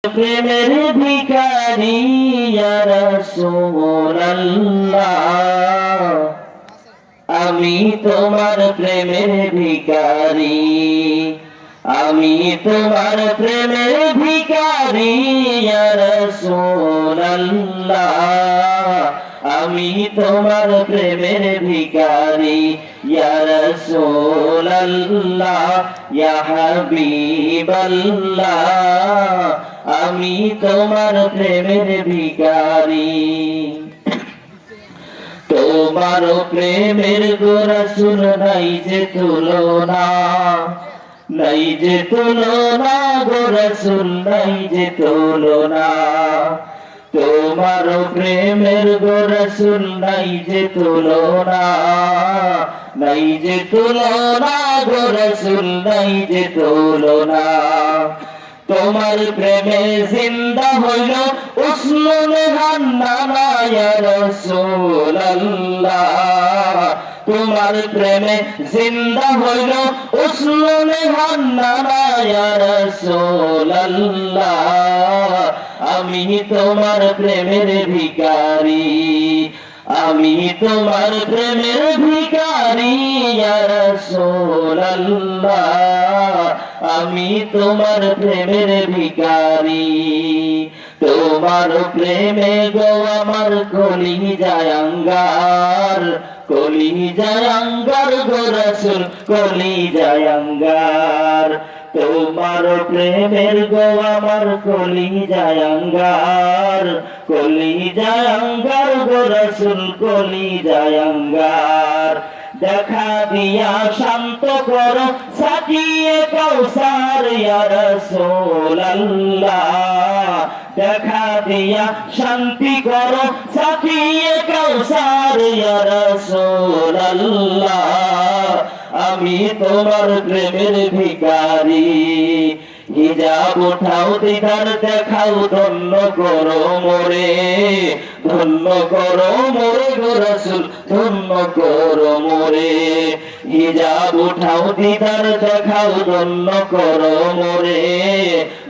প্রেমের ভিখারি ইয়া রাসূলুল্লাহ, আমি তোমার প্রেমের ভিখারি, আমি তোমার প্রেমের ভিখারি ইয়া রাসূলুল্লাহ, আমি তোমার প্রেমের ভিখারি ইয়া রাসূলুল্লাহ, ইয়া হাবিবাল্লাহ, আমি তোমার প্রেমের ভিখারি। তোমার প্রেমের গো রাসূল নাই যে তুলনা, নাই যে তুলনা গো রাসূল, নাই যে তুলনা। তোমার প্রেমের গো রাসূল নাই যে তুলনা, নাই যে তুলনা গো রাসূল, নাই যে তুলনা। তোমার প্রেমে জিন্দা হইল উসমানে হান্নানা ইয়া রাসূলুল্লাহ, তোমার প্রেমে জিন্দা হইল উসমানে হান্নানা ইয়া রাসূলুল্লাহ, আমি তোমার প্রেমের ভিখারি, আমি তোমার প্রেমের ভিখারি ইয়া রাসূলুল্লাহ, আমি তোমার প্রেমের ভিখারি। তোমার প্রেমে গো আমার কলিজায় আঙ্গার, কলিজায় আঙ্গার গো রাসূল, কলিজায় আঙ্গার। তোমার প্রেমের গো আমার কলিজায় আঙ্গার, কলিজায় আঙ্গার গো রাসূল, কলিজায় আঙ্গার। দেখা দিয়া শান্ত করো সাকিয়ে কাউসার ইয়া রাসূলুল্লাহ, দেখা দিয়া শান্তি করো সাকিয়ে কাউসার ইয়া রাসূলুল্লাহ, আমি তোমার প্রেমের ভিখারি। হিজাব উঠাও দিদার দেখাও, ধন্য করো মোরে, ধন্য করো মোরে গো রাসূল, ধন্য করো মোরে। হিজাব উঠাও দিদার দেখাও, ধন্য করো মোরে,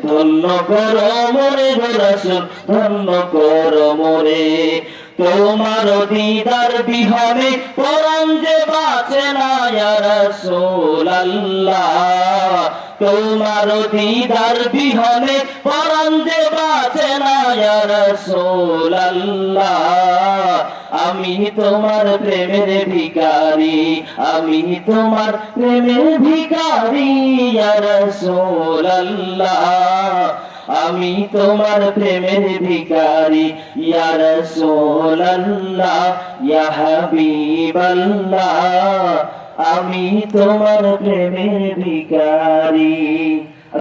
ধন্য করো মোরে গো রাসূল, ধন্য করো মোরে। তোমার দিদার বিহনে পরাণ যে বাঁচে না ইয়া রাসূলুল্লাহ, তোমার দিদার বিহনে পরাণ যে বাঁচে না ইয়া রাসূলুল্লাহ, আমি তোমার প্রেমের ভিখারি, আমি তোমার প্রেমের ভিখারি ইয়া রাসূলুল্লাহ, আমি তোমার প্রেমের ভিখারি ইয়া রাসূলুল্লাহ, ইয়া হাবিবাল্লাহ, আমি তোমার প্রেমের ভিখারি।